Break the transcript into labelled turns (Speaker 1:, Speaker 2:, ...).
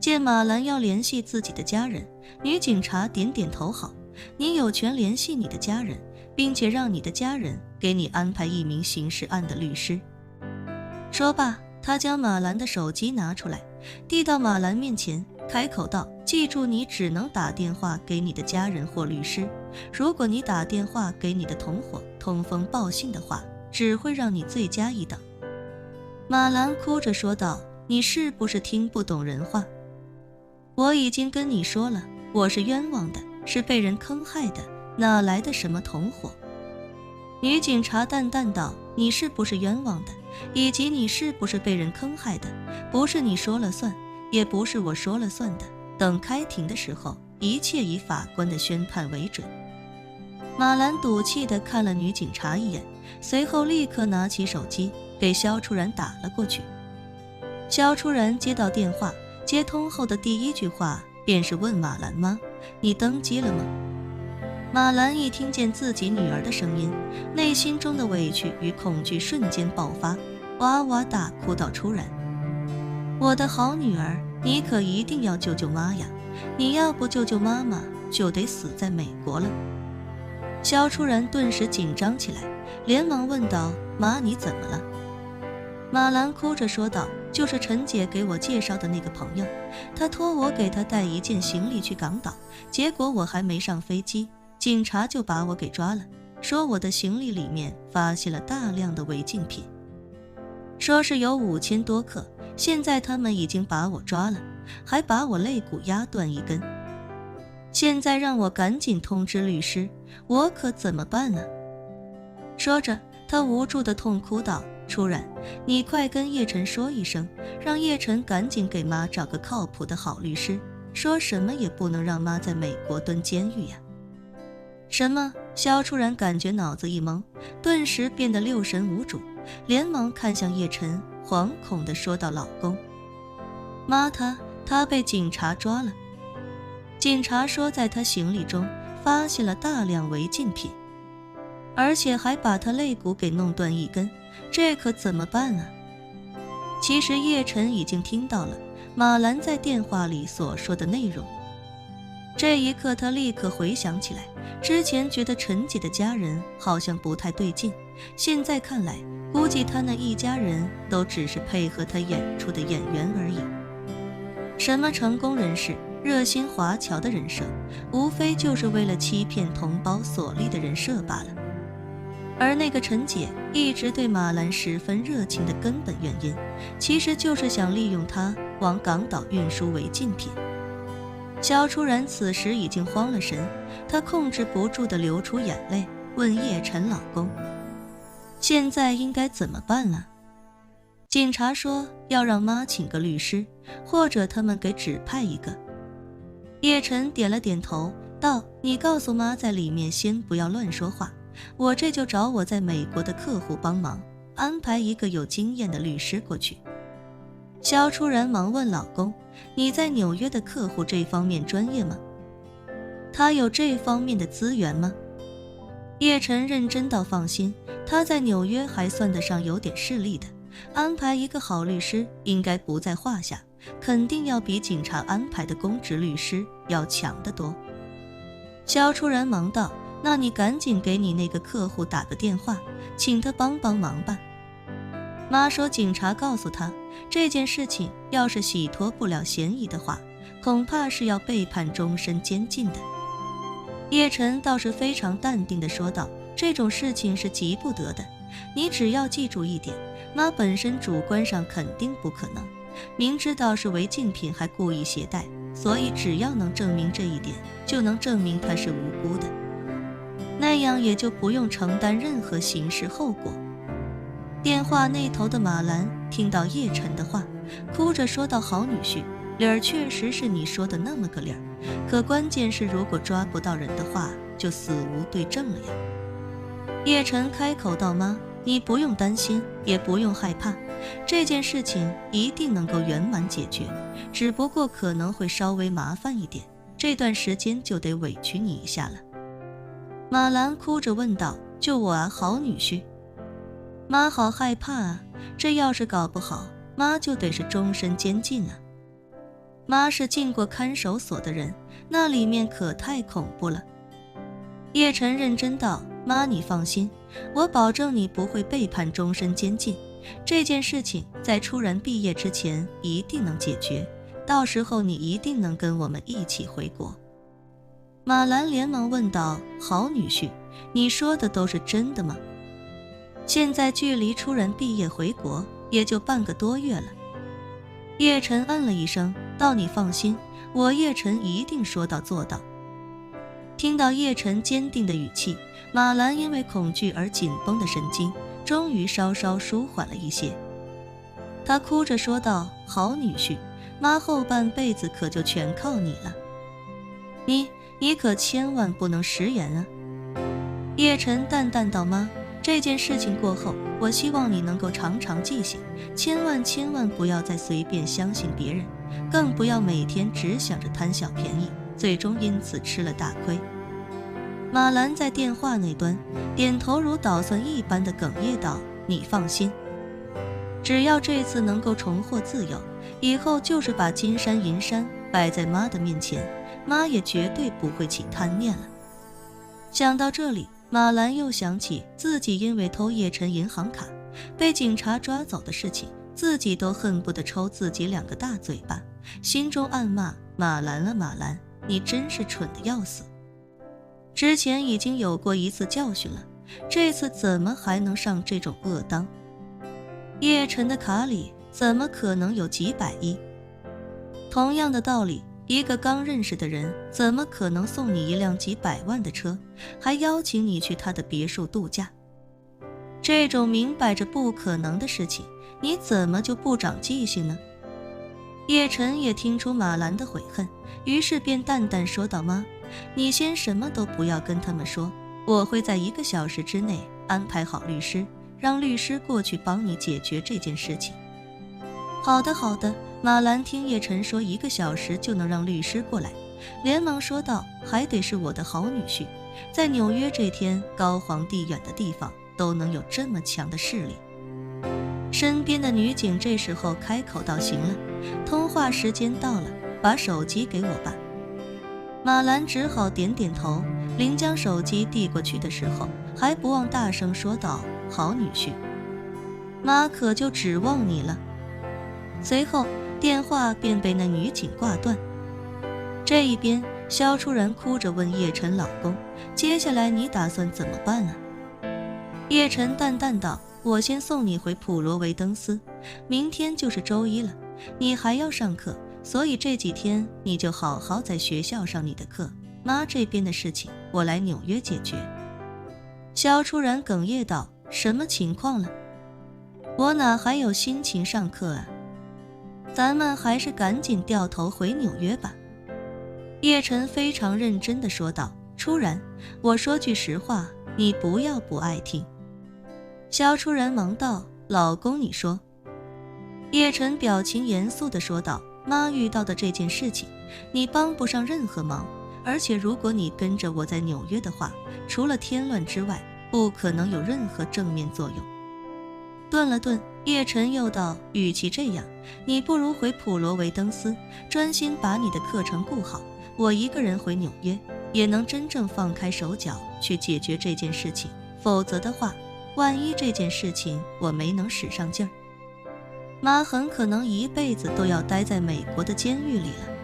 Speaker 1: 见马兰要联系自己的家人，女警察点点头好，你有权联系你的家人，并且让你的家人给你安排一名刑事案的律师。说罢，他将马兰的手机拿出来，递到马兰面前，开口道，记住，你只能打电话给你的家人或律师，如果你打电话给你的同伙通风报信的话，只会让你罪加一等。马兰哭着说道，你是不是听不懂人话？我已经跟你说了，我是冤枉的，是被人坑害的，哪来的什么同伙？女警察淡淡道，你是不是冤枉的，以及你是不是被人坑害的，不是你说了算，也不是我说了算的，等开庭的时候，一切以法官的宣判为准。马兰赌气地看了女警察一眼，随后立刻拿起手机给萧初然打了过去。萧初然接到电话，接通后的第一句话便是问马兰妈，你登机了吗？马兰一听见自己女儿的声音，内心中的委屈与恐惧瞬间爆发，哇哇大哭道，初然，我的好女儿，你可一定要救救妈呀，你要不救救妈妈，就得死在美国了。萧初然顿时紧张起来，连忙问道，妈，你怎么了？马兰哭着说道，就是陈姐给我介绍的那个朋友，她托我给她带一件行李去港岛，结果我还没上飞机，警察就把我给抓了，说我的行李里面发现了大量的违禁品，说是有5000多克，现在他们已经把我抓了，还把我肋骨压断一根，现在让我赶紧通知律师，我可怎么办呢？说着，他无助地痛哭道，初然，你快跟叶晨说一声，让叶晨赶紧给妈找个靠谱的好律师，说什么也不能让妈在美国蹲监狱呀。什么？萧初然感觉脑子一懵，顿时变得六神无主，连忙看向叶晨，惶恐地说道，老公，妈，他被警察抓了，警察说在他行李中发现了大量违禁品，而且还把他肋骨给弄断一根，这可怎么办啊？其实叶晨已经听到了马兰在电话里所说的内容，这一刻他立刻回想起来，之前觉得陈姐的家人好像不太对劲，现在看来，估计他那一家人都只是配合他演出的演员而已。什么成功人士、热心华侨的人设，无非就是为了欺骗同胞所立的人设罢了。而那个陈姐一直对马兰十分热情的根本原因，其实就是想利用他往港岛运输违禁品。萧初然此时已经慌了神，他控制不住地流出眼泪，问叶晨老公，现在应该怎么办啊？警察说要让妈请个律师，或者他们给指派一个。叶晨点了点头，道，你告诉妈在里面先不要乱说话，我这就找我在美国的客户帮忙，安排一个有经验的律师过去。萧初然忙问老公，你在纽约的客户这方面专业吗？他有这方面的资源吗？叶晨认真到放心，他在纽约还算得上有点势力的，安排一个好律师应该不在话下，肯定要比警察安排的公职律师要强得多。萧初然忙道，那你赶紧给你那个客户打个电话，请他帮帮忙吧。妈说警察告诉他，这件事情要是洗脱不了嫌疑的话，恐怕是要被判终身监禁的。叶晨倒是非常淡定地说道，这种事情是急不得的，你只要记住一点，妈本身主观上肯定不可能，明知道是违禁品还故意携带，所以只要能证明这一点，就能证明她是无辜的，那样也就不用承担任何刑事后果。电话那头的马兰听到叶晨的话，哭着说道，好女婿，理儿确实是你说的那么个理儿，可关键是如果抓不到人的话，就死无对证了呀。叶晨开口道，妈，你不用担心，也不用害怕，这件事情一定能够圆满解决，只不过可能会稍微麻烦一点，这段时间就得委屈你一下了。马兰哭着问道，就我啊，好女婿。妈好害怕啊，这要是搞不好，妈就得是终身监禁了。妈是进过看守所的人，那里面可太恐怖了。叶晨认真道：妈，你放心，我保证你不会被判终身监禁。这件事情在初然毕业之前一定能解决，到时候你一定能跟我们一起回国。马兰连忙问道：好女婿，你说的都是真的吗？现在距离初然毕业回国也就半个多月了。叶晨嗯了一声，道：你放心，我叶晨一定说到做到。听到叶晨坚定的语气，马兰因为恐惧而紧绷的神经终于稍稍舒缓了一些。他哭着说道：好女婿，妈后半辈子可就全靠你了，你可千万不能食言啊。叶晨淡淡道：妈，这件事情过后，我希望你能够常常记醒，千万不要再随便相信别人，更不要每天只想着贪小便宜，最终因此吃了大亏。马兰在电话那端点头如捣蒜一般的哽咽道：你放心，只要这次能够重获自由，以后就是把金山银山摆在妈的面前，妈也绝对不会起贪念了。想到这里，马兰又想起自己因为偷叶晨银行卡被警察抓走的事情，自己都恨不得抽自己2个大嘴巴，心中暗骂：马兰啊马兰，你真是蠢得要死。之前已经有过一次教训了，这次怎么还能上这种恶当？叶晨的卡里怎么可能有几百亿？同样的道理，一个刚认识的人怎么可能送你一辆几百万的车，还邀请你去他的别墅度假？这种明摆着不可能的事情，你怎么就不长记性呢？叶晨也听出马兰的悔恨，于是便淡淡说道：妈，你先什么都不要跟他们说，我会在1个小时之内安排好律师，让律师过去帮你解决这件事情。好的好的，马兰听叶晨说1个小时就能让律师过来，连忙说道：还得是我的好女婿，在纽约这天高皇帝远的地方都能有这么强的势力。身边的女警这时候开口道：行了，通话时间到了，把手机给我吧。马兰只好点点头，临将手机递过去的时候，还不忘大声说道：好女婿，妈可就指望你了。随后电话便被那女警挂断。这一边，萧初然哭着问叶晨老公：接下来你打算怎么办啊？叶晨淡淡道：我先送你回普罗维登斯，明天就是周一了，你还要上课，所以这几天你就好好在学校上你的课，妈这边的事情我来纽约解决。萧初然哽咽道：什么情况了？我哪还有心情上课啊？咱们还是赶紧掉头回纽约吧。叶晨非常认真地说道：初然，我说句实话，你不要不爱听。萧初然忙道：老公你说。叶晨表情严肃地说道：妈遇到的这件事情，你帮不上任何忙，而且如果你跟着我在纽约的话，除了添乱之外，不可能有任何正面作用。顿了顿，叶晨又道：与其这样，你不如回普罗维登斯，专心把你的课程顾好，我一个人回纽约，也能真正放开手脚去解决这件事情，否则的话，万一这件事情我没能使上劲儿，妈很可能一辈子都要待在美国的监狱里了。